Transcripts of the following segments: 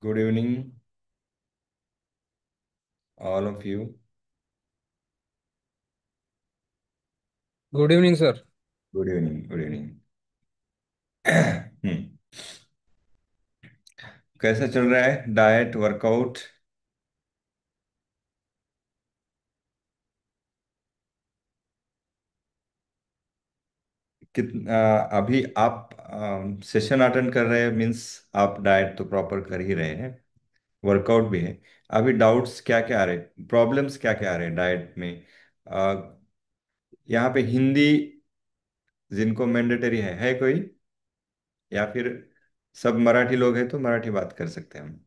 Good evening, all of you. Good evening sir. Good evening, good evening. हम्म, कैसा चल रहा है डाइट वर्कआउट? अभी आप सेशन अटेंड कर रहे हैं मीन्स आप डाइट तो प्रॉपर कर ही रहे हैं, वर्कआउट भी है। अभी डाउट्स क्या क्या आ रहे हैं, प्रॉब्लम्स क्या क्या आ रहे हैं डाइट में? अ, यहाँ पे हिंदी जिनको मैंडेटरी है कोई, या फिर सब मराठी लोग हैं तो मराठी बात कर सकते हैं हम।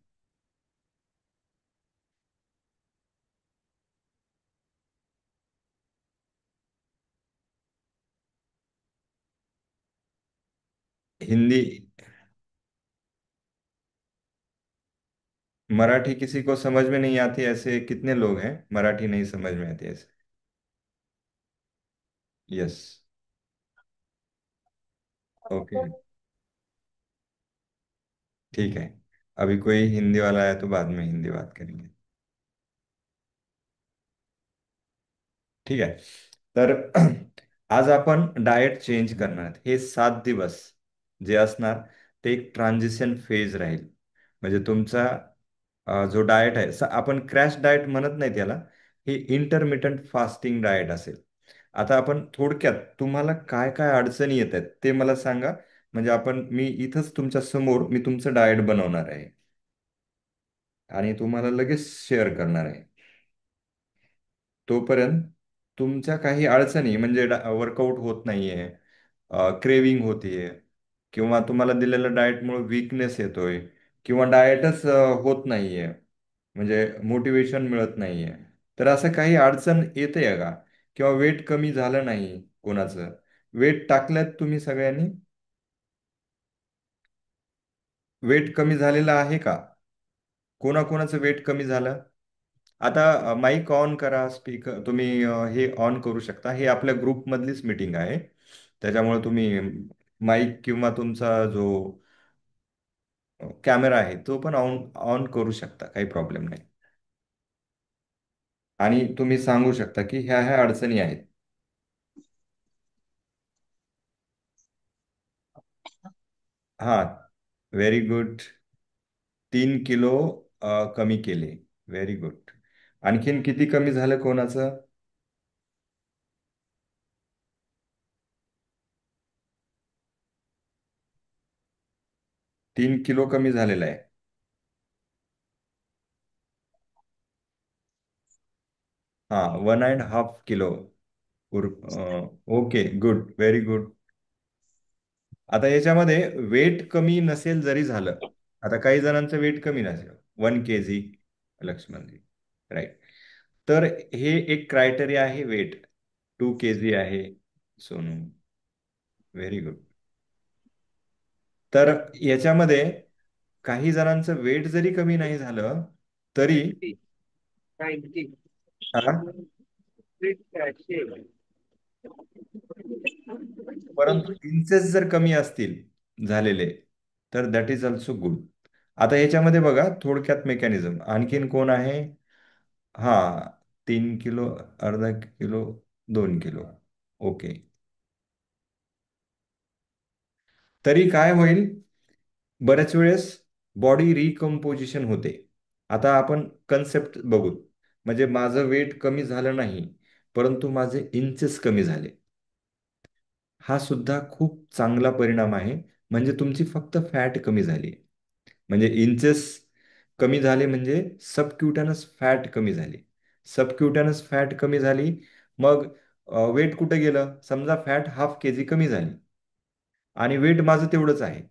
हिंदी मराठी किसी को समझ में नहीं आती, ऐसे कितने लोग हैं मराठी नहीं समझ में आती ऐसे? यस। ओके, ठीक है। अभी कोई हिंदी वाला है तो बाद में हिंदी बात करेंगे। ठीक आहे. तर आज आपण डाएट चेंज करणार आहेत. हे 7 दिवस जे असणार ते एक ट्रान्झिशन फेज राहील. म्हणजे तुमचा जो डाएट आहे आपण क्रॅश डाएट म्हणत नाही त्याला, हे इंटरमिटंट फास्टिंग डाएट असेल. आता आपण थोडक्यात तुम्हाला काय काय अडचणी येत आहेत ते मला सांगा. म्हणजे मी इथंच तुमच्या समोर मी तुमचं डाएट बनवणार आहे आणि तुम्हाला लगेच शेअर करणार आहे. तोपर्यंत तुमच्या काही अडचणी म्हणजे वर्कआउट होत नाहीये, क्रेविंग होतीये, किंवा तुम्हाला दिलेल्या डाएटमुळे वीकनेस येतोय, किंवा डाएटच होत नाहीये, म्हणजे मोटिवेशन मिळत नाहीये, तर असं काही अडचण येते का? किंवा वेट कमी झालं नाही कोणाचं? वेट टाकल्यात तुम्ही सगळ्यांनी? वेट कमी झालेलं आहे का? कोणाकोणाचं वेट कमी झालं? आता माईक ऑन करा, स्पीकर तुम्ही हे ऑन करू शकता. हे आपल्या ग्रुपमधलीच मीटिंग आहे, त्याच्यामुळे तुम्ही माईक किंवा तुमचा जो कॅमेरा आहे तो पण ऑन ऑन करू शकता, काही प्रॉब्लेम नाही. आणि तुम्ही सांगू शकता की ह्या ह्या अडचणी आहेत. हां, व्हेरी गुड. 3 किलो कमी केले. Very good. आणखीन किती कमी झालं कोणाचं? 3 किलो कमी झालेलं आहे. हां, 1.5 kilo. Okay, good, very good. आता याच्यामध्ये वेट कमी नसेल जरी झालं, आता काही जणांचं वेट कमी नसेल, 1 kg, लक्ष्मणजी, राईट, तर हे एक क्रायटेरिया आहे. वेट 2 kg आहे सोनू, व्हेरी गुड. तर याच्यामध्ये काही जणांचं वेट जरी कमी नाही झालं तरी, हा, परंतु इंचेस जर कमी असतील झालेले, तर दॅट इज ऑल्सो गुड. आता याच्यामध्ये बघा थोडक्यात मेकॅनिझम आणखीन कोण आहे? हा, 3 किलो, अर्धा किलो, 2 किलो. ओके. तरी काय होईल? बऱ्याच वेळेस बॉडी रिकम्पोजिशन होते. आता आपण कन्सेप्ट बघू. म्हणजे माझं वेट कमी झालं नाही, परंतु माझे इंचेस कमी झाले, हा सुद्धा खूप चांगला परिणाम आहे. म्हणजे तुमची फक्त फॅट कमी झाली. म्हणजे इंचेस कमी झाले म्हणजे सबक्युटॅनस फॅट कमी झाली. सबक्युटॅनस फॅट कमी झाली, मग वेट कुठे गेलं? समजा फॅट 1/2 kg कमी झाली आणि वेट माझं तेवढंच आहे,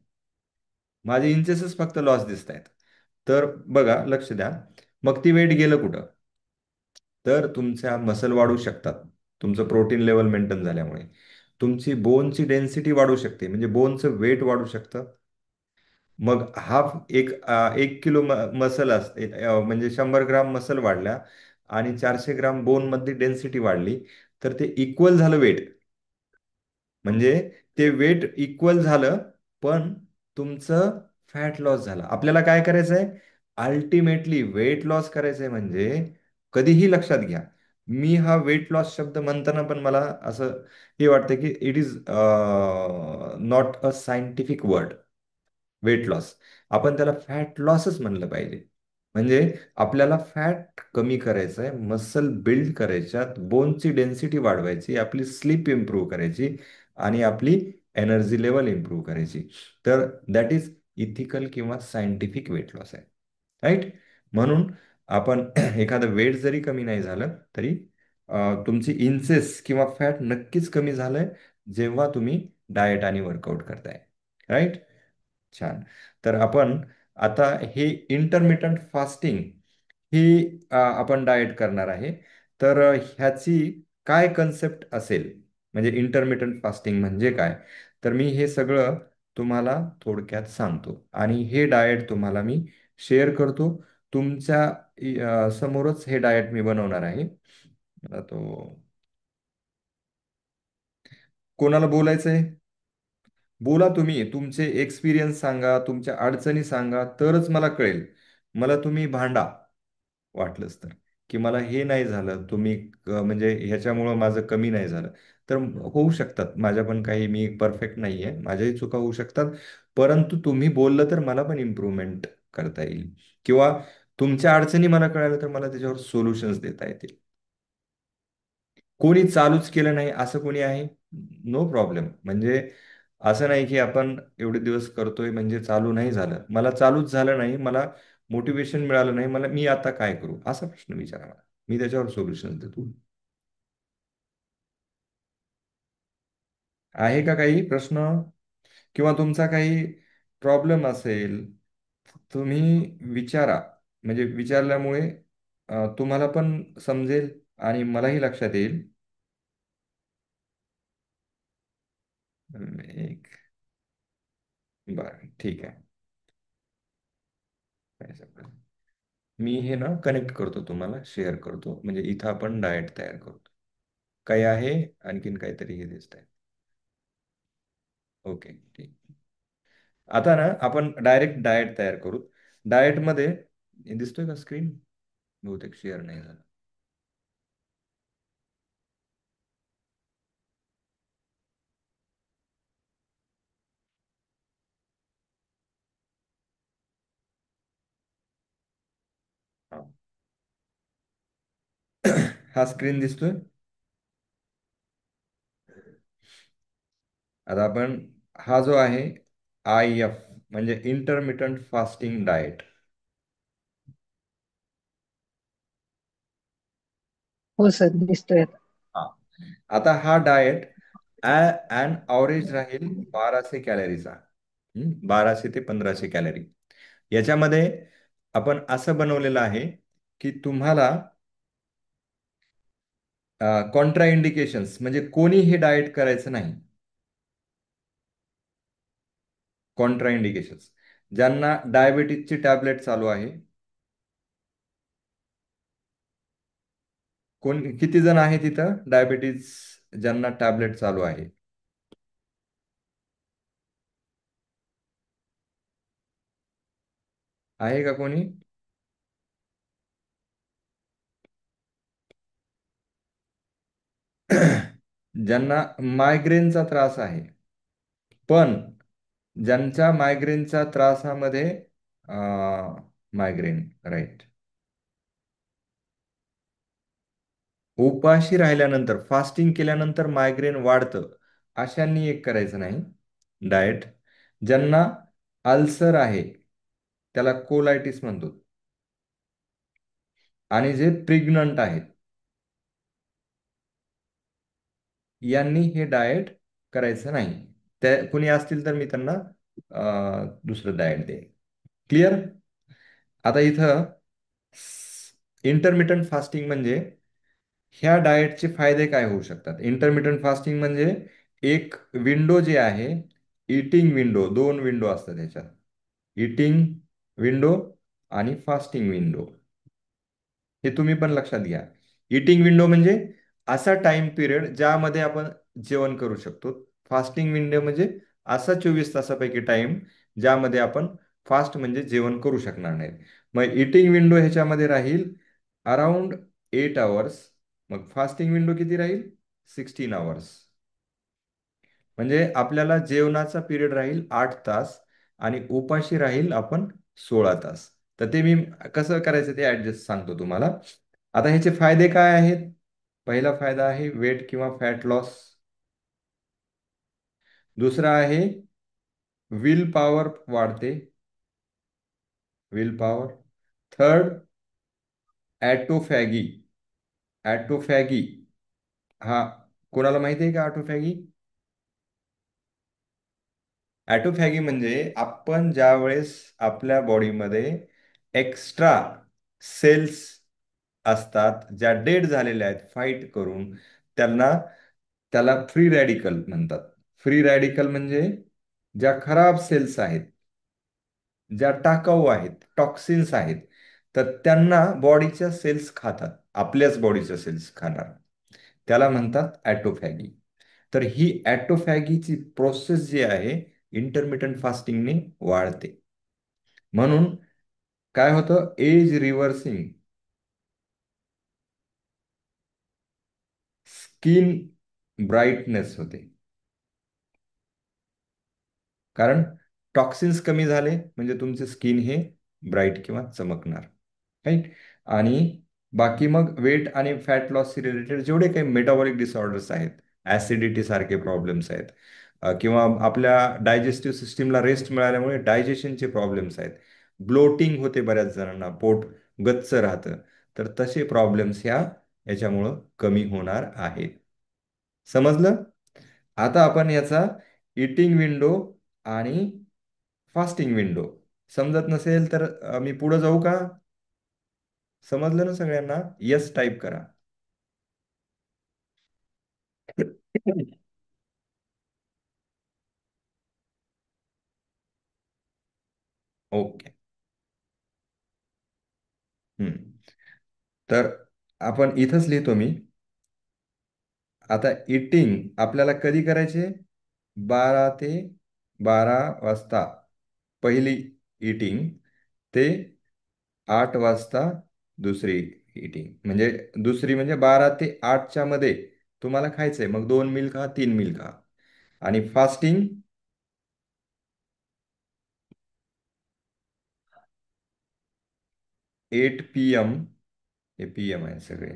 माझे इंचेसच फक्त लॉस दिसत आहेत. तर बघा, लक्ष द्या, मग ती वेट गेलं कुठं? तर तुमच्या मसल वाढू शकतात, तुमचं प्रोटीन लेवल मेंटेन झाल्यामुळे. तुमची बोनची डेन्सिटी वाढू शकते, म्हणजे बोनचं वेट वाढू शकतं. मग हाफ एक 1 किलो मसल असते, म्हणजे 100 ग्राम मसल वाढल्या आणि 400 ग्राम बोन मध्ये डेन्सिटी वाढली, तर ते इक्वल झालं वेट. म्हणजे ते वेट इक्वल झालं, पण तुमचं फॅट लॉस झालं. आपल्याला काय करायचं आहे? अल्टिमेटली वेट लॉस करायचंय म्हणजे कधीही लक्षात घ्या, मी हा वेट लॉस शब्द म्हणताना पण मला असं हे वाटतं की it is not a scientific word. Weight loss, आपण त्याला फॅट लॉसच म्हणलं पाहिजे. म्हणजे आपल्याला फॅट कमी करायचं आहे, मसल बिल्ड करायच्यात, बोनची डेन्सिटी वाढवायची, आपली स्लीप इम्प्रूव्ह करायची आणि आपली एनर्जी लेवल इम्प्रूव्ह करायची. तर दॅट इज इथिकल किंवा सायंटिफिक वेट लॉस आहे. राईट. म्हणून आपण एखादं वेट जरी कमी नाही झालं तरी तुमची इंचेस किंवा फॅट नक्कीच कमी झालंय जेव्हा तुम्ही डाएट आणि वर्कआउट करताय. राईट. छान. तर आपण आता हे इंटरमिटंट फास्टिंग ही आपण डाएट करणार आहे. तर ह्याची काय कन्सेप्ट असेल, म्हणजे इंटरमिटंट फास्टिंग म्हणजे काय, तर मी हे सगळं तुम्हाला थोडक्यात सांगतो आणि हे डाएट तुम्हाला मी शेअर करतो. तुमच्या समोरच हे डाएट मी बनवणार आहे. मला तो कोणाला बोलायचंय? बोला, तुम्ही तुमचे एक्सपिरियन्स सांगा, तुमच्या अडचणी सांगा, तरच मला कळेल. मला तुम्ही भांडा वाटलंच तर, की मला हे नाही झालं तुम्ही म्हणजे ह्याच्यामुळं माझं कमी नाही झालं. तर होऊ शकतात, माझ्या पण काही, मी परफेक्ट नाही आहे, माझ्याही चुका होऊ शकतात. परंतु तुम्ही बोललं तर मला पण इम्प्रूव्हमेंट करता येईल, किंवा तुमच्या अडचणी मला कळाल्या तर मला त्याच्यावर सोल्युशन्स देता येतील. कोणी चालूच केलं नाही असं कोणी आहे? No problem. म्हणजे असं नाही की आपण एवढे दिवस करतोय म्हणजे चालू नाही झालं, मला चालूच झालं नाही, मला मोटिवेशन मिळालं नाही, मला मी आता काय करू असा प्रश्न विचारा मला, मी त्याच्यावर सोल्युशन देतो. आहे का काही प्रश्न? किंवा तुमचा काही प्रॉब्लेम असेल, तुम्ही विचारा. म्हणजे विचारल्यामुळे तुम्हाला पण समजेल आणि मलाही लक्षात येईल. एक, बरं ठीक आहे. काय सांगता? मी हे ना कनेक्ट करतो, तुम्हाला शेअर करतो, म्हणजे इथं आपण डाएट तयार करतो. काही आहे आणखीन काहीतरी हे दिसत आहे? ओके ठीक. आता ना आपण डायरेक्ट डाएट तयार करू. डाएटमध्ये हे दिसतोय का स्क्रीन? बहुतेक शेअर नाही झालं. हा. हा स्क्रीन दिसतोय. आता आपण हा जो आहे IF म्हणजे इंटरमिटंट फास्टिंग डाएट. हो सर, दिसतोय आता. हा. आता हा डाएट ॲन अवरेज राहील 1200 कॅलरीचा. 1200 ते 1500 कॅलरी. याच्यामध्ये आपण असं बनवलेलं आहे की तुम्हाला कॉन्ट्रा इंडिकेशन्स, म्हणजे कोणी हे डाएट करायचं नाही. कॉन्ट्रा इंडिकेशन्स, ज्यांना डायबिटीजची टॅबलेट चालू आहे. कोण, किती जण आहे तिथं डायबिटीज ज्यांना टॅबलेट चालू आहे? आहे का कोणी? ज्यांना मायग्रेनचा त्रास आहे, पण ज्यांच्या मायग्रेनच्या त्रासामध्ये मायग्रेन, राईट, उपाशी राहिल्यानंतर फास्टिंग केल्यानंतर मायग्रेन वाढतं, अशांनी एक करायचं नाही डाएट. ज्यांना अल्सर आहे, त्याला कोलायटिस म्हणतो, आणि जे प्रेग्नंट आहेत, यांनी हे डाएट करायचं नाही. त्या कुणी असतील तर मी त्यांना दुसरं डाएट देईन. क्लिअर? आता इथं इंटरमिटंट फास्टिंग म्हणजे ह्या डाएटचे फायदे काय होऊ शकतात. इंटरमिटंट फास्टिंग म्हणजे एक विंडो जी आहे, इटिंग विंडो, दोन विंडो असतात ह्याच्यात, इटिंग विंडो आणि फास्टिंग विंडो. हे तुम्ही पण लक्षात घ्या. इटिंग विंडो म्हणजे असा टाइम पिरियड ज्यामध्ये आपण जेवण करू शकतो. फास्टिंग विंडो म्हणजे असा 24 तासापैकी टाइम ज्यामध्ये आपण फास्ट म्हणजे जेवण करू शकणार नाहीत. मग इटिंग विंडो ह्याच्यामध्ये राहील अराउंड 8 आवर्स. मग फास्टिंग विंडो किती राहील? 16 आवर्स. म्हणजे आपल्याला जेवणाचा पिरियड राहील 8 तास आणि उपाशी राहील आपण 16 तास. तर ते मी कसं करायचं ते ऍडजस्ट सांगतो तुम्हाला. आता ह्याचे फायदे काय आहेत? पहिला फायदा आहे वेट किंवा फॅट लॉस. दुसरा आहे विल पॉवर वाढते. Will power. थर्ड, ॲटोफॅगी. ॲटोफॅगी हा कोणाला माहिती आहे का ॲटोफॅगी? ॲटोफॅगी म्हणजे आपण ज्या वेळेस आपल्या बॉडीमध्ये एक्स्ट्रा सेल्स असतात ज्या डेड झालेल्या आहेत फाईट करून, त्यांना त्याला फ्री रॅडिकल म्हणतात. फ्री रॅडिकल म्हणजे ज्या खराब सेल्स आहेत, ज्या टाकाऊ आहेत, टॉक्सिन्स आहेत, तर त्यांना बॉडीच्या सेल्स खातात, आपल्याच बॉडीच्या सेल्स खाणार. त्याला म्हणतात ॲटोफॅगी. तर ही ॲटोफॅगीची प्रोसेस जी आहे इंटरमिटंट फास्टिंगने वाढते. म्हणून काय होतं? एज रिव्हर्सिंग, स्किन ब्राईटनेस होते. कारण टॉक्सिन्स कमी झाले म्हणजे तुमचे स्किन हे ब्राईट किंवा चमकणार. राईट. आणि बाकी मग वेट आणि फॅट लॉस रिलेटेड जेवढे काही मेटाबॉलिक डिसऑर्डर्स आहेत, ॲसिडिटी सारखे प्रॉब्लेम्स आहेत, किंवा आपल्या डायजेस्टिव्ह सिस्टीमला रेस्ट मिळाल्यामुळे डायजेशनचे प्रॉब्लेम्स आहेत, ब्लोटिंग होते बऱ्याच जणांना, पोट गच्च राहतं, तर तसे प्रॉब्लेम्स याच्यामुळं कमी होणार आहेत. समजलं? आता आपण याचा इटिंग विंडो आणि फास्टिंग विंडो समजत नसेल तर मी पुढे जाऊ का? समजलं ना सगळ्यांना? येस टाईप करा. ओके. हम्म. तर आपण इथंच लिहितो मी. आता इटिंग आपल्याला कधी करायचे? 12 ते 12 वाजता पहिली इटिंग, ते 8 वाजता दुसरी इटिंग. म्हणजे दुसरी म्हणजे 12 ते 8च्या मध्ये तुम्हाला खायचंय. मग 2 मील खा, 3 मील खा. आणि फास्टिंग 8 PM, हे PM आहे सगळे,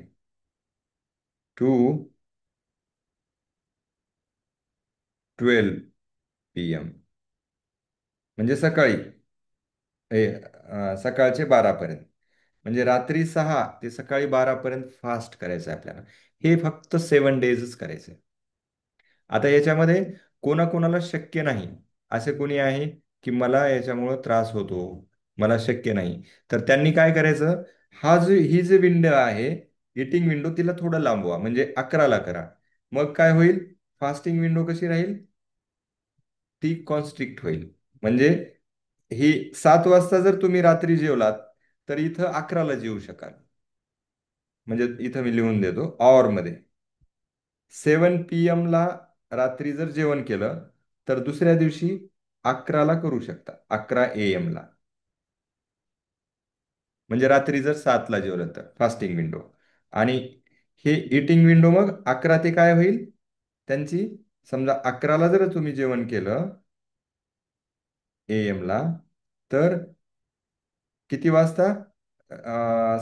टू 12 PM, म्हणजे सकाळी सकाळचे 12 पर्यंत. म्हणजे रात्री 6 ते सकाळी 12 पर्यंत फास्ट करायचं आहे आपल्याला. हे फक्त 7 डेजच करायचं आहे. आता याच्यामध्ये कोणाकोणाला शक्य नाही, असे कोणी आहे की मला याच्यामुळं त्रास होतो, मला शक्य नाही, तर त्यांनी काय करायचं? ही जी विंडो आहे इटिंग विंडो, तिला थोडं लांबवा, म्हणजे 11ला करा. मग काय होईल? फास्टिंग विंडो कशी राहील? ती कॉन्स्ट्रिक्ट होईल. म्हणजे ही 7 वाजता जर तुम्ही रात्री जेवलात तर इथं 11ला जेवू शकाल. म्हणजे इथं मी लिहून देतो मध्ये. 7 PM ला रात्री जर जेवण केलं तर दुसऱ्या दिवशी 11ला करू शकता, 11 AM ला. म्हणजे रात्री जर 7ला जेवलं तर फास्टिंग विंडो. आणि हे इटिंग विंडो मग 11 ते काय होईल त्यांची? समजा 11ला जर तुम्ही जेवण केलं AM ला, तर किती वाजता?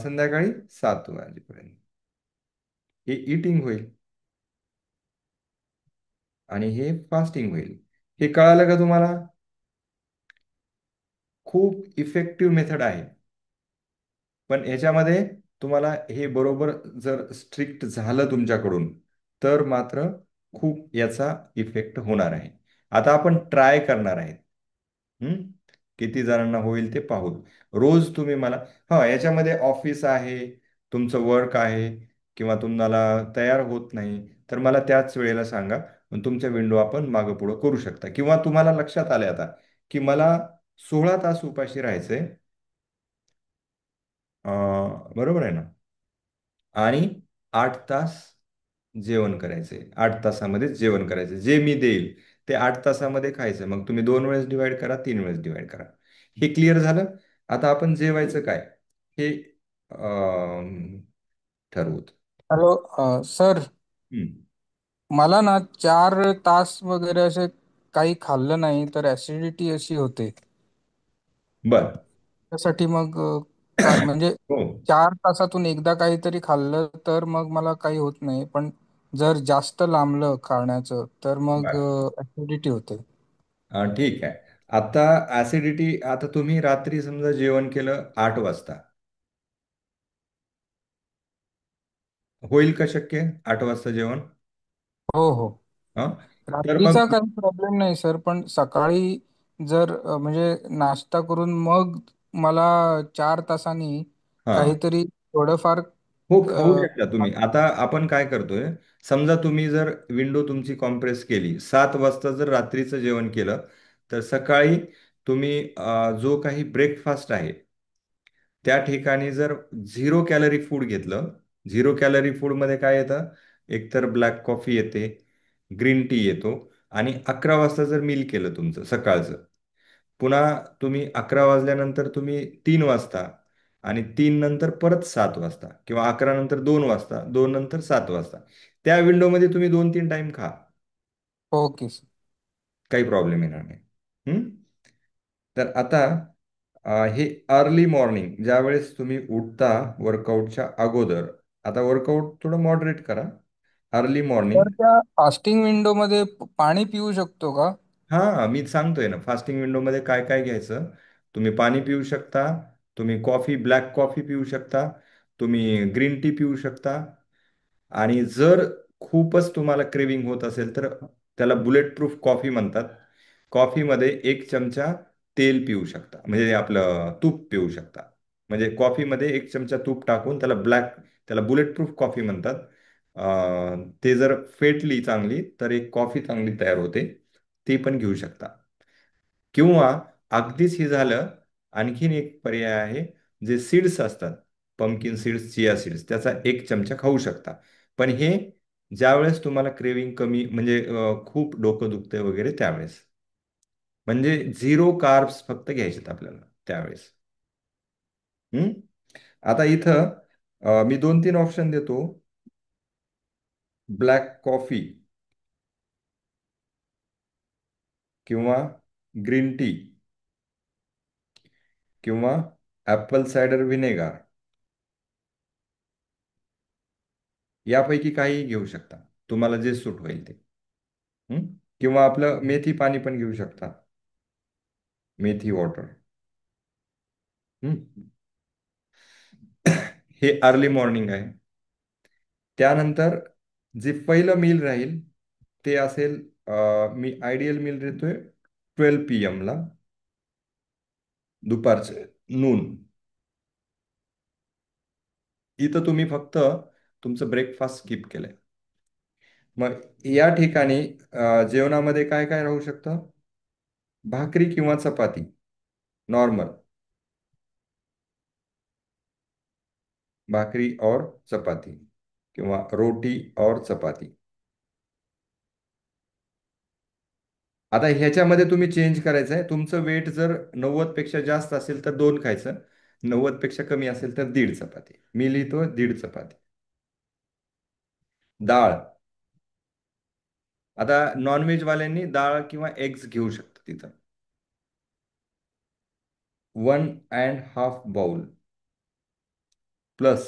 संध्याकाळी 7 वाजेपर्यंत हे इटिंग होईल आणि हे फास्टिंग होईल. हे कळालं का तुम्हाला? खूप इफेक्टिव्ह मेथड आहे. पण ह्याच्यामध्ये तुम्हाला हे बरोबर जर स्ट्रिक्ट झालं तुमच्याकडून तर मात्र खूप याचा इफेक्ट होणार आहे. आता आपण ट्राय करणार आहे. हम्म? किती जणांना होईल ते पाहू. रोज तुम्ही मला, याच्यामध्ये ऑफिस आहे, तुमचं वर्क आहे, किंवा तुम्हाला तयार होत नाही, तर मला त्याच वेळेला सांगा. मग तुमच्या विंडो आपण मागं पुढं करू शकता. किंवा तुम्हाला लक्षात आले आता की मला 16 तास उपाशी राहायचंय, बरोबर आहे ना, आणि 8 तास जेवण करायचे, 8 तासामध्ये जेवण करायचे, जे मी देईल ते 8 तासामध्ये खायचं. मग तुम्ही 2 वेळेस डिवाइड करा, 3 वेळेस डिवाइड करा. हे क्लिअर झालं. आता आपण जेवायचं काय हे अं, ठरवूत. हॅलो सर, हम्म. मला ना 4 तास वगैरे असे काही खाल्लं नाही तर ऍसिडिटी अशी होते. बर. त्यासाठी मग काय म्हणजे हो. 4 तासातून एकदा काहीतरी खाल्लं तर मग मला काही होत नाही, पण जर जास्त लांबलं खाण्याचं तर मग बर. ऍसिडिटी होते. ठीक आहे. आता ऍसिडिटी, आता तुम्ही रात्री समजा जेवण केलं 8 वाजता, होईल का शक्य 8 वाजता जेवण? हो हो. हा. तर रात्रीचा मग काही प्रॉब्लेम नाही सर, पण सकाळी जर म्हणजे नाश्ता करून मग मला 4 तासांनी हा, काहीतरी थोडंफार हो, खाऊ अ, शकता तुम्ही. आता आपण काय करतोय, समजा तुम्ही जर विंडो तुमची कॉम्प्रेस केली, 7 वाजता जर रात्रीचं जेवण केलं, तर सकाळी तुम्ही जो काही ब्रेकफास्ट आहे त्या ठिकाणी जर 0 कॅलरी फूड घेतलं, 0 कॅलरी फूडमध्ये काय येतं, एकतर ब्लॅक कॉफी येते, ग्रीन टी येतो, आणि 11 वाजता जर मील केलं तुमचं सकाळचं, पुन्हा तुम्ही 11 वाजल्यानंतर तुम्ही 3 वाजता, आणि 3 नंतर परत 7 वाजता, किंवा 11 नंतर 2 वाजता, 2 नंतर 7 वाजता, त्या विंडोमध्ये तुम्ही 2-3 टाइम खा. Okay sir. काही प्रॉब्लेम येणार नाही. हम्म? तर आता हे अर्ली मॉर्निंग ज्यावेळेस तुम्ही उठता वर्कआउटच्या अगोदर, आता वर्कआउट थोडं मॉडरेट करा. Early morning. तर त्या फास्टिंग विंडो मध्ये पाणी पिऊ शकतो का? हां, मी सांगतोय ना, फास्टिंग विंडोमध्ये काय काय घ्यायचं. तुम्ही पाणी पिऊ शकता, तुम्ही कॉफी, ब्लॅक कॉफी पिऊ शकता, तुम्ही ग्रीन टी पिऊ शकता, आणि जर खूपच तुम्हाला क्रेविंग होत असेल तर त्याला बुलेट प्रूफ कॉफी म्हणतात. कॉफीमध्ये 1 चमचा तेल पिऊ शकता, म्हणजे आपलं तूप पिऊ शकता. म्हणजे कॉफीमध्ये 1 चमचा तूप टाकून त्याला बुलेट प्रूफ कॉफी म्हणतात. ते जर फेटली चांगली तर एक कॉफी चांगली तयार होते. ती पण घेऊ शकता. किंवा अगदीच हे झालं, आणखीन एक पर्याय आहे, जे सीड्स असतात, पंपकिन सीड्स, चिया सीड्स, त्याचा 1 चमचा खाऊ शकता. पण हे ज्यावेळेस तुम्हाला क्रेविंग कमी, म्हणजे खूप डोकं दुखते वगैरे त्यावेळेस, म्हणजे 0 कार्ब्स फक्त घ्यायचेत आपल्याला त्यावेळेस. हम्म? आता इथं मी 2-3 ऑप्शन देतो. ब्लॅक कॉफी किंवा ग्रीन टी किंवा ॲपल सायडर व्हिनेगार, यापैकी काहीही घेऊ शकता, तुम्हाला जे सूट होईल ते. हं? किंवा आपलं मेथी पाणी पण घेऊ शकता, मेथी वॉटर. हं? हे अर्ली मॉर्निंग आहे. त्यानंतर जे पहिलं मील राहील ते असेल, मी आयडियल मील देतोय 12 PM ला, दुपारचे नून. इथं तुम्ही फक्त तुमचं ब्रेकफास्ट स्किप केलंय. मग या ठिकाणी जेवणामध्ये काय काय राहू शकतं? भाकरी किंवा चपाती, नॉर्मल भाकरी और चपाती, किंवा रोटी और चपाती. आता ह्याच्यामध्ये तुम्ही चेंज करायचं आहे. तुमचं वेट जर 90 पेक्षा जास्त असेल तर 2 खायचं, 90 पेक्षा कमी असेल तर 1.5 चपाती. मी लिहितो 1.5 चपाती. डाळ, आता नॉनव्हेजवाल्यांनी डाळ किंवा एग्ज घेऊ शकतात तिथं. 1.5 बाउल प्लस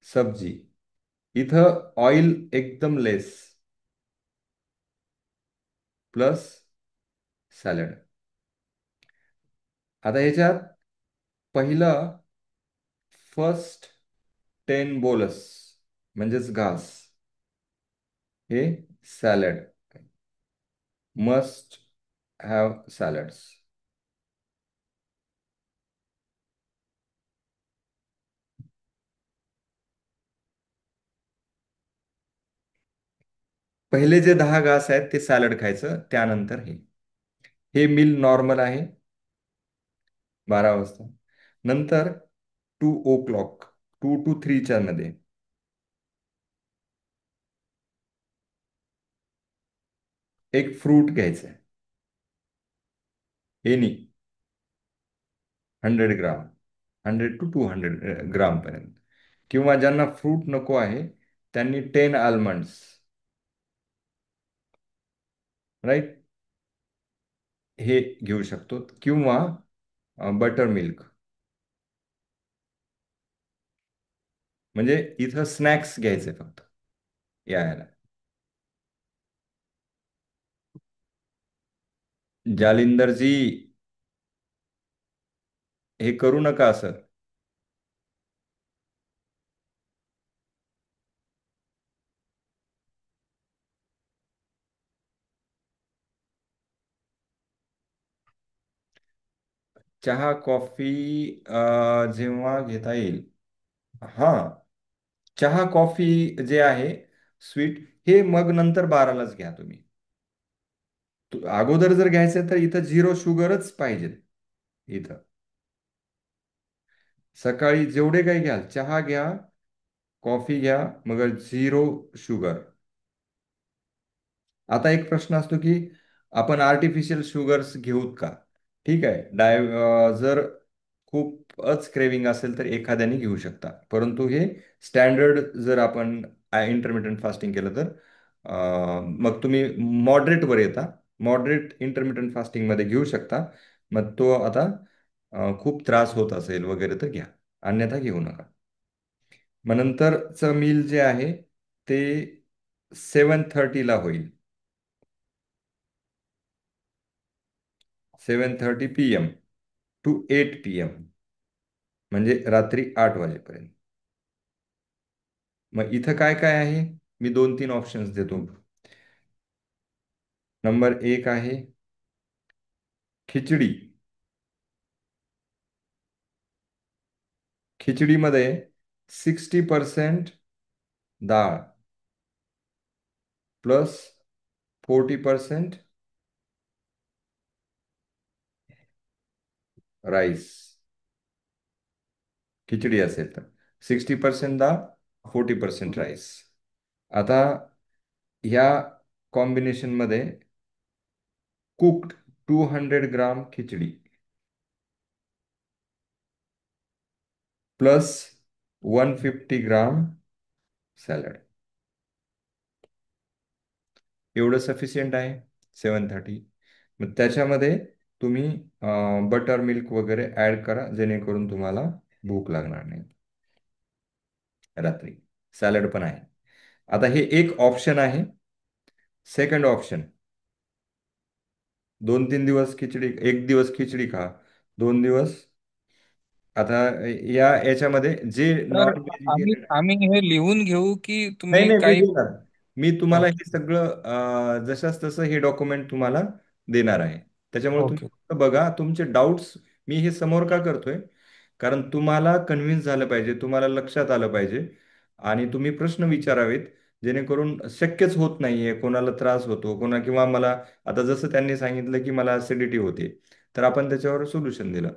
सब्जी. इथं ऑइल एकदम लेस, प्लस सॅलड. आता ह्याच्यात पहिलं फर्स्ट 10 बोलस, म्हणजेच घास, हे सॅलड, मस्ट हॅव सॅलड्स. पहिले जे 10 घास आहेत ते सॅलड खायचं, त्यानंतर हे हे मील नॉर्मल आहे 12 वाजता. नंतर 2 o'clock, 2 to 3च्या मध्ये एक फ्रूट घ्यायचं, एनी. 100 ग्राम, 100 to 200 ग्राम पर्यंत. किंवा ज्यांना फ्रूट नको आहे त्यांनी 10 आल्मंड्स, राईट, हे घेऊ शकतो. किंवा बटर मिल्क. म्हणजे इथं स्नॅक्स घ्यायचे फक्त यायला. जालिंदरजी, हे करू नका असं. चहा कॉफी जेव्हा घेता येईल. हा, चहा कॉफी जे आहे स्वीट, हे मग नंतर 12लाच घ्या तुम्ही. अगोदर जर घ्यायचं तर इथं 0 शुगरच पाहिजे. इथं सकाळी जेवढे काही घ्याल, चहा घ्या, कॉफी घ्या, मग 0 शुगर. आता एक प्रश्न असतो की आपण आर्टिफिशियल शुगर्स घेऊत का? ठीक आहे, जर खूपच क्रेविंग असेल तर एखाद्याने घेऊ शकता, परंतु हे स्टँडर्ड जर आपण इंटरमिटंट फास्टिंग केलं तर मग तुम्ही मॉडरेटवर येता. मॉडरेट इंटरमिटंट फास्टिंगमध्ये घेऊ शकता. मग तो आता खूप त्रास होत असेल वगैरे तर घ्या, अन्यथा घेऊ नका. मग नंतरचं मील जे आहे ते 7:30ला होईल. 7:30 PM to 8 PM, म्हणजे रात्री 8 वाजेपर्यंत. मग इथं काय काय आहे, मी 2-3 ऑप्शन्स देतो. नंबर 1 आहे खिचडी. खिचडीमध्ये 60% डाळ प्लस 40% राईस. खिचडी असेल तर 60% डाळ, 40% राईस. आता ह्या कॉम्बिनेशनमध्ये कुक्ड 200 ग्राम खिचडी प्लस 150 ग्राम सॅलड, एवढं सफिशियंट आहे 7:30. मग त्याच्यामध्ये तुम्ही बटर मिल्क वगैरे ॲड करा, जेणेकरून तुम्हाला भूक लागणार नाही रात्री. सॅलड पण आहे. आता हे एक ऑप्शन आहे. सेकंड ऑप्शन, 2-3 दिवस खिचडी, 1 दिवस खिचडी खा, 2 दिवस. आता याच्यामध्ये जे तर नॉन आम्ही व्हेजिटेरियन. आम्ही हे लिहून घेऊ की नाही तुम्ही नाही, मी काही? देणार. मी तुम्हाला ओके. हे सगळं जशास तसं हे डॉक्युमेंट तुम्हाला देणार आहे. त्याच्यामुळे तुम्ही ओके. फक्त बघा तुमचे डाऊट्स. मी हे समोर का करतोय? कारण तुम्हाला कन्व्हिन्स झालं पाहिजे, तुम्हाला लक्षात आलं पाहिजे, आणि तुम्ही प्रश्न विचारावेत, जेणेकरून शक्यच होत नाहीये, कोणाला त्रास होतो कोणा, किंवा मला आता जसं त्यांनी सांगितलं की मला ऍसिडिटी होते, तर आपण त्याच्यावर सोल्युशन दिलं.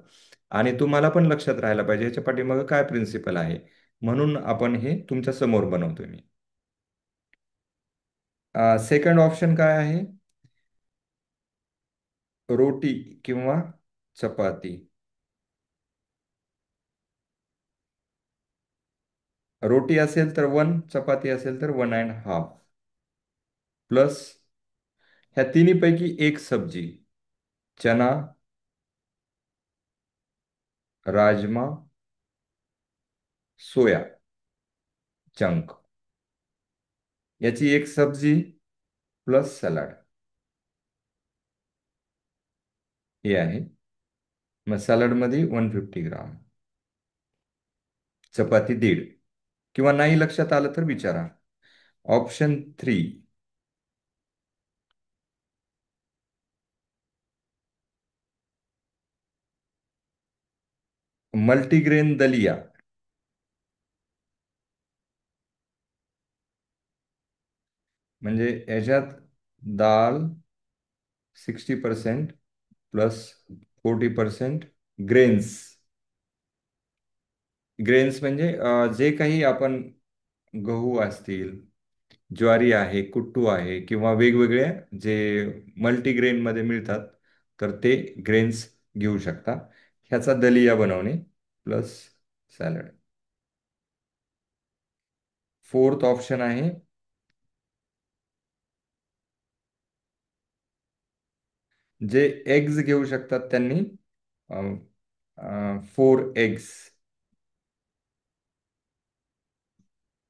आणि तुम्हाला पण लक्षात राहायला पाहिजे याच्या पाठीमागं काय प्रिन्सिपल आहे, म्हणून आपण हे तुमच्या समोर बनवतोय मी. सेकंड ऑप्शन काय आहे? रोटी किंवा चपाती. रोटी असेल तर 1, चपाती असेल तर 1.5, प्लस ह्या तिन्हीपैकी एक सब्जी, चना, राजमा, सोया चंक, याची एक सब्जी प्लस सलाड, हे आहे. मग सॅलडमध्ये 150 ग्राम, चपाती 1.5. किंवा नाही लक्षात आलं तर विचारा. ऑप्शन 3, मल्टीग्रेन दलिया. म्हणजे याच्यात दाल 60% प्लस 40% ग्रेन्स. ग्रेन्स म्हणजे जे काही आपण गहू असतील, ज्वारी आहे, कुट्टू आहे, किंवा वेगवेगळे जे मल्टीग्रेनमध्ये मिळतात, तर ते ग्रेन्स घेऊ शकता. ह्याचा दलिया बनवणे प्लस सॅलड. फोर्थ ऑप्शन आहे जे एग्ज घेऊ शकतात त्यांनी 4 एग्स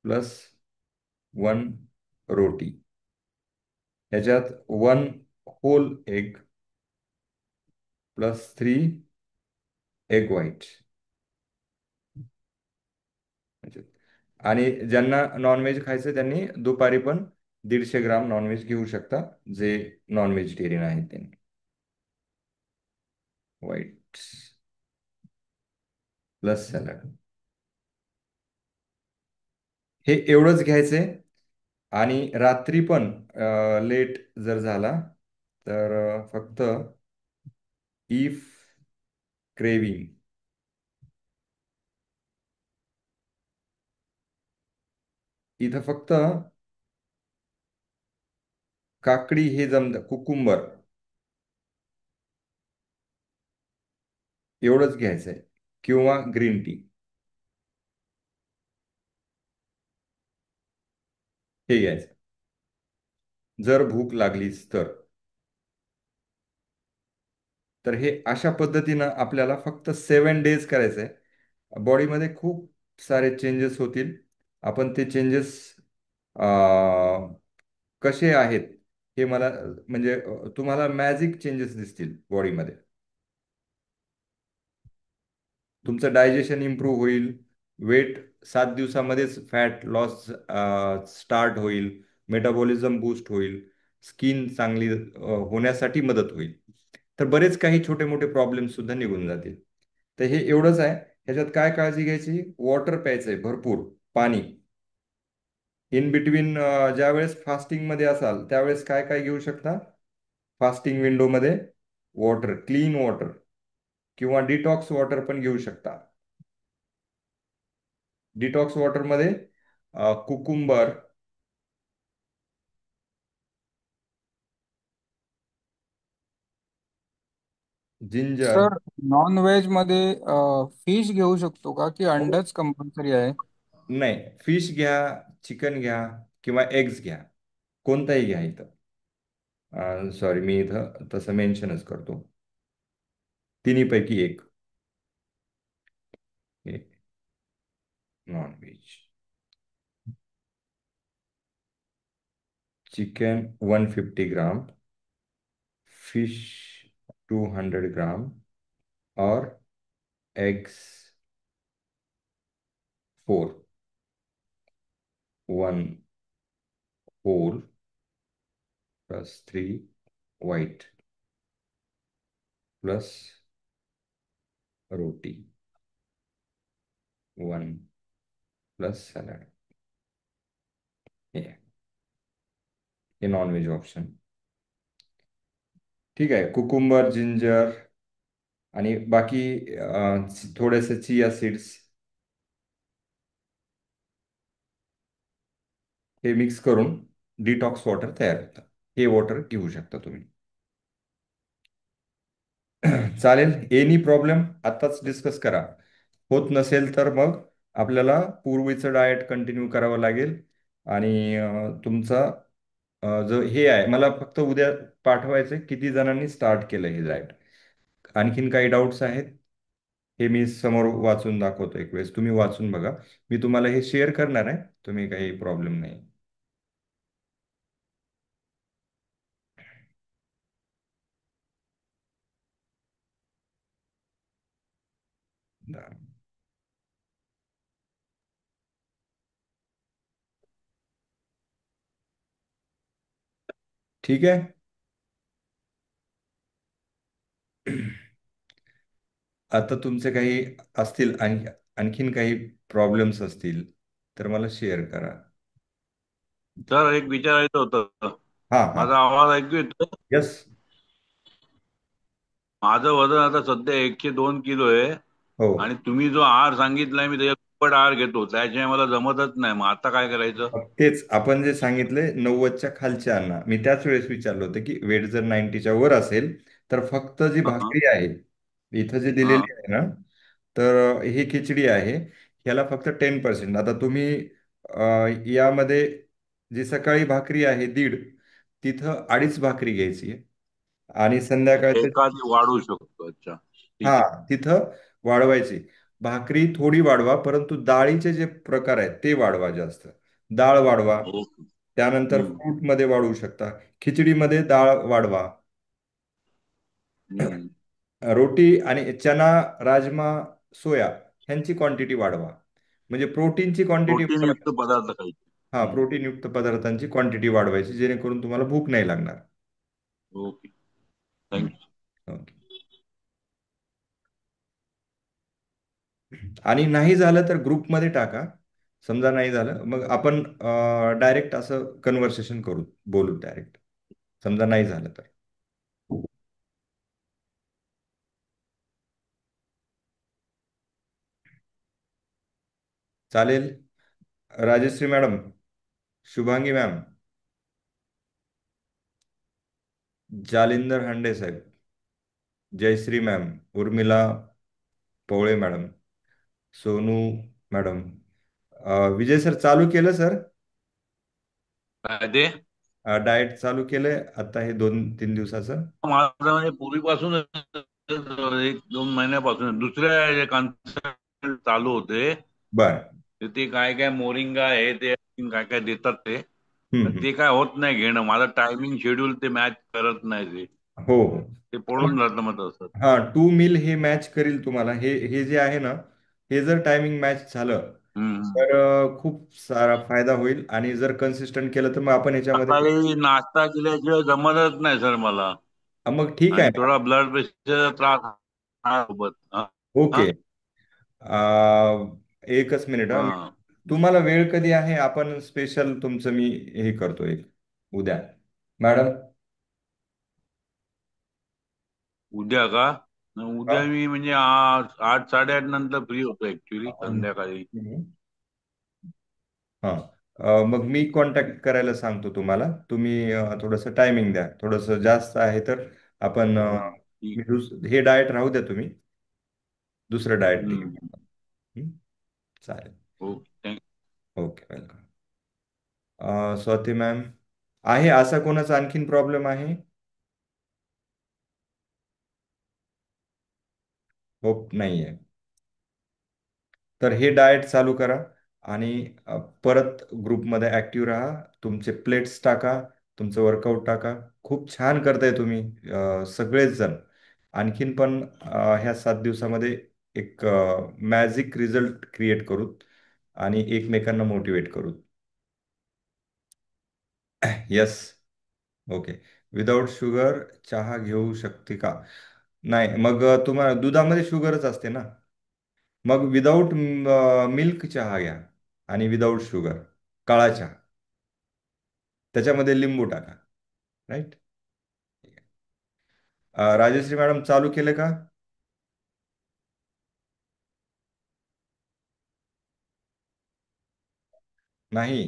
प्लस 1 रोटी. ह्याच्यात 1 whole egg plus 3 egg white. आणि ज्यांना नॉनव्हेज खायचं त्यांनी दुपारी पण 150 ग्राम नॉनव्हेज घेऊ शकता, जे नॉन व्हेजिटेरियन आहेत त्यांनी. White plus salad. हे एवढंच घ्यायचंय. आणि रात्री पण लेट जर झाला तर फक्त इफ क्रेविंग, इथं फक्त काकडी हे जमत, कुकुंबर एवढंच घ्यायचंय किंवा ग्रीन टी हे घ्यायचं जर भूक लागलीच तर. तर हे अशा पद्धतीनं आपल्याला फक्त 7 डेज करायचं आहे. बॉडीमध्ये खूप सारे चेंजेस होतील. आपण ते चेंजेस कसे आहेत हे मला म्हणजे तुम्हाला मॅजिक चेंजेस दिसतील बॉडीमध्ये. तुमचं डायजेशन इम्प्रूव्ह होईल. वेट 7 दिवसामध्येच फॅट लॉस स्टार्ट होईल. मेटाबॉलिझम बूस्ट होईल. स्किन चांगली होण्यासाठी मदत होईल. तर बरेच काही छोटे मोठे प्रॉब्लेम सुद्धा निघून जातील. तर हे एवढंच आहे. ह्याच्यात काय काळजी घ्यायची? वॉटर प्यायचंय भरपूर, पाणी. इन बिटवीन ज्या वेळेस फास्टिंग मध्ये असाल त्यावेळेस काय काय घेऊ शकता? फास्टिंग विंडोमध्ये वॉटर, क्लीन वॉटर किंवा डिटॉक्स वॉटर पण घेऊ शकता. डिटॉक्स वॉटरमध्ये cucumber, ginger. Sir, non veg मध्ये फिश घेऊ शकतो का, की अंडच कंपल्सरी आहे? नाही, फिश घ्या, चिकन घ्या किंवा एग्स घ्या, कोणताही घ्या. इथं सॉरी, मी इथं तसं मेन्शनच करतो. तिन्हीपैकी एक हे non veg. Chicken 150 gram, fish 200 gram और eggs 4, 1 whole plus 3 white plus रोटी 1 प्लस सॅलड. हे नॉन व्हेज ऑप्शन. ठीक आहे. कुकुंबर, जिंजर आणि बाकी थोडेसे चिया सीड्स हे मिक्स करून डिटॉक्स वॉटर तयार होतं. हे वॉटर घेऊ शकता तुम्ही. चालेल. एनी प्रॉब्लेम आत्ताच डिस्कस करा. होत नसेल तर मग आपल्याला पूर्वीचं डाएट कंटिन्यू करावं लागेल. आणि तुमचा जो हे आहे, मला फक्त उद्या पाठवायचं किती जणांनी स्टार्ट केलं हे डाएट. आणखीन काही डाऊट्स आहेत? हे मी समोर वाचून दाखवतो, एक वेळेस तुम्ही वाचून बघा. मी तुम्हाला हे शेअर करणार आहे, तुम्ही काही प्रॉब्लेम नाही. ठीक आहे. आता तुमचे काही असतील आणखीन काही प्रॉब्लेम्स असतील तर मला शेअर करा. सर, एक विचारायचं होतं. हा हा. माझा आवाज ऐकू येतो? यस. माझं वजन आता सध्या 102 किलो आहे. हो. आणि तुम्ही जो आहार सांगितलाय मी त्याच्या दुप्पट आहार घेतो, त्याशिवाय मला जमतच नाही. मग आता काय करायचं? मग तेच आपण जे सांगितले 90च्या खालच्या अन्न, मी त्याच वेळेस विचारलं होतं की वेट जर 90च्या वर असेल तर फक्त जी हा. भाकरी आहे इथं जे हा. दिलेली आहे ना, तर ही खिचडी आहे. ह्याला फक्त 10%. आता तुम्ही यामध्ये जी सकाळी भाकरी आहे दीड, तिथं अडीच भाकरी घ्यायची आहे. आणि अच्छा, संध्याकाळचं, एखादी वाढवू शकतो. अच्छा, हा, ठीक आहे. तिथं वाढवायची. भाकरी थोडी वाढवा, परंतु डाळीचे जे प्रकार आहेत ते वाढवा जास्त. डाळ वाढवा. ओके. त्यानंतर हम्म. फ्रूटमध्ये वाढवू शकता. खिचडीमध्ये डाळ वाढवा. हम्म. रोटी आणि चना, राजमा, सोया ह्यांची क्वांटिटी वाढवा. म्हणजे प्रोटीनची क्वांटिटी प्रोटीन युक्त वाढवायची. पदार्थ खायचे. हा, हम्म. प्रोटीनयुक्त पदार्थांची क्वांटिटी वाढवायची, जेणेकरून तुम्हाला भूक नाही लागणार. ओके, हम्म. थँक्यू. ओके. आणि नाही झालं तर ग्रुपमध्ये टाका. समजा नाही झालं, मग आपण डायरेक्ट असं कन्व्हर्सेशन करू, बोलू डायरेक्ट. समजा नाही झालं तर. चालेल. राजश्री मॅडम, शुभांगी मॅम, जालिंदर हांडे साहेब, Jayshree ma'am, Urmila Pawale madam, Sonu madam, Vijay sir चालू केलं सर. काय ते? डाएट चालू केलंय आता हे 2-3 दिवसाचं. माझं म्हणजे पूर्वीपासून, 1-2 महिन्यापासून दुसऱ्या कन्सल्ट चालू होते. बर. तर ते काय काय मोरिंगा आहे ते काय काय देतात ते. हम्म, तर हम्म. ते काय होत नाही घेणं. माझं टायमिंग शेड्यूल ते मॅच करत नाही ते. हो, हो. ते पडून राहतं मग तसं. हा, 2 मील हे मॅच करील तुम्हाला. हे हे जे आहे ना, हे जर टायमिंग मॅच झालं हम्म. तर खूप सारा फायदा होईल. आणि जर कन्सिस्टंट केलं तर मग आपण ह्याच्यामध्ये, सकाळी नाश्ता केल्याशिवाय जमतच नाही सर मला. मग ठीक आहे आणि ना. थोडा ब्लड प्रेशरचा त्रास आहे सोबत. हा. ओके. हा. एकच मिनिट हा. हा. तुम्हाला वेळ कधी आहे? आपण स्पेशल तुमचं मी हे करतो एक उद्या, मॅडम. उद्या का? हा. उद्या मी म्हणजे 8-8:30 नंतर फ्री होतो ऍक्च्युली संध्याकाळी. हा. मग मी कॉन्टॅक्ट करायला सांगतो तुम्हाला. तुम्ही थोडंसं टायमिंग द्या. थोडंसं जास्त आहे तर आपण ठीक. हे डाएट राहू द्या तुम्ही. दुसरं डाएट हम्म. टेक. चालेल. Okay, thank you. Okay, welcome. Swati ma'am, आहे असा कोणाचा आणखीन प्रॉब्लेम आहे? होप नाही आहे. तर हे डाएट चालू करा. आणि परत ग्रुपमध्ये ॲक्टिव्ह राहा. तुमचे प्लेट्स टाका, तुमचं वर्कआउट टाका. खूप छान करताय तुम्ही सगळेच जण. आणखीन पण ह्या 7 दिवसामध्ये एक मॅजिक रिझल्ट क्रिएट करू आणि एकमेकांना मोटिवेट करू. येस. ओके. विदाउट शुगर चहा घेऊ शकते का? नाही, मग तुम्हाला दुधामध्ये शुगरच असते ना. मग विदाऊट मिल्क चहा घ्या. आणि विदाऊट शुगर काळा चहा, त्याच्यामध्ये लिंबू टाका. राईट. राजश्री मॅडम चालू केलं का? नाही.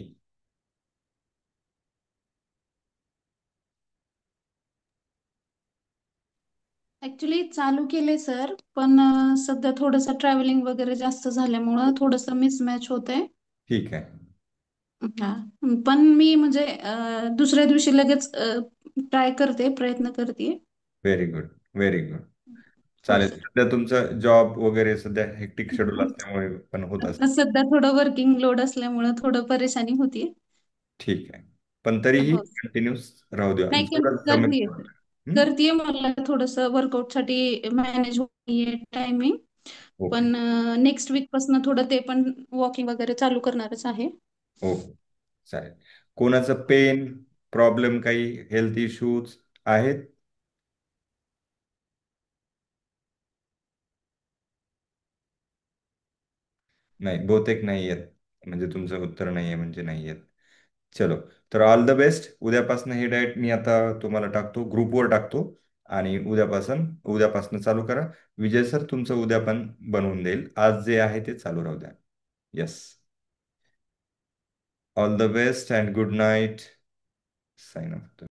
ऍक्च्युली चालू केले सर, पण सध्या थोडंसं ट्रॅव्हलिंग वगैरे जास्त झाल्यामुळं थोडंसं मिसमॅच होतंय. ठीक आहे. हा. पण मी म्हणजे दुसऱ्या दिवशी लगेच ट्राय करते, प्रयत्न करते. Very good, very good. हो चालेल. सर. सध्या तुमचं जॉब वगैरे सध्या हेक्टिक शेड्यूल असल्यामुळे पण होत आता असेल. सध्या थोडं वर्किंग लोड असल्यामुळं थोडं परेशानी होती. ठीक आहे. पण तरीही हो. कंटिन्यूस राहू द्या नाही जेवढं जमेल करतेय तेवढं. सर. हं? करतेय, मला थोडंसं वर्कआउट साठी मॅनेज होतीये टायमिंग. ओके. पण नेक्स्ट वीक पासून थोडं ते पण वॉकिंग वगैरे चालू करणारच आहे. ओके. चालेल. कोणाचं पेन, प्रॉब्लेम, काही हेल्थ इश्यूज आहेत? नाही, बहुतेक नाही आहेत. म्हणजे तुमचं उत्तर नाही आहे म्हणजे नाही आहेत. चलो. तर ऑल द बेस्ट. उद्यापासून हे डाएट मी आता तुम्हाला टाकतो, ग्रुपवर टाकतो. आणि उद्यापासून चालू करा. विजय सर तुमचं उद्या पण बनवून देईल. आज जे आहे ते चालू राहू द्या. Yes. All the best and good night. Sign of.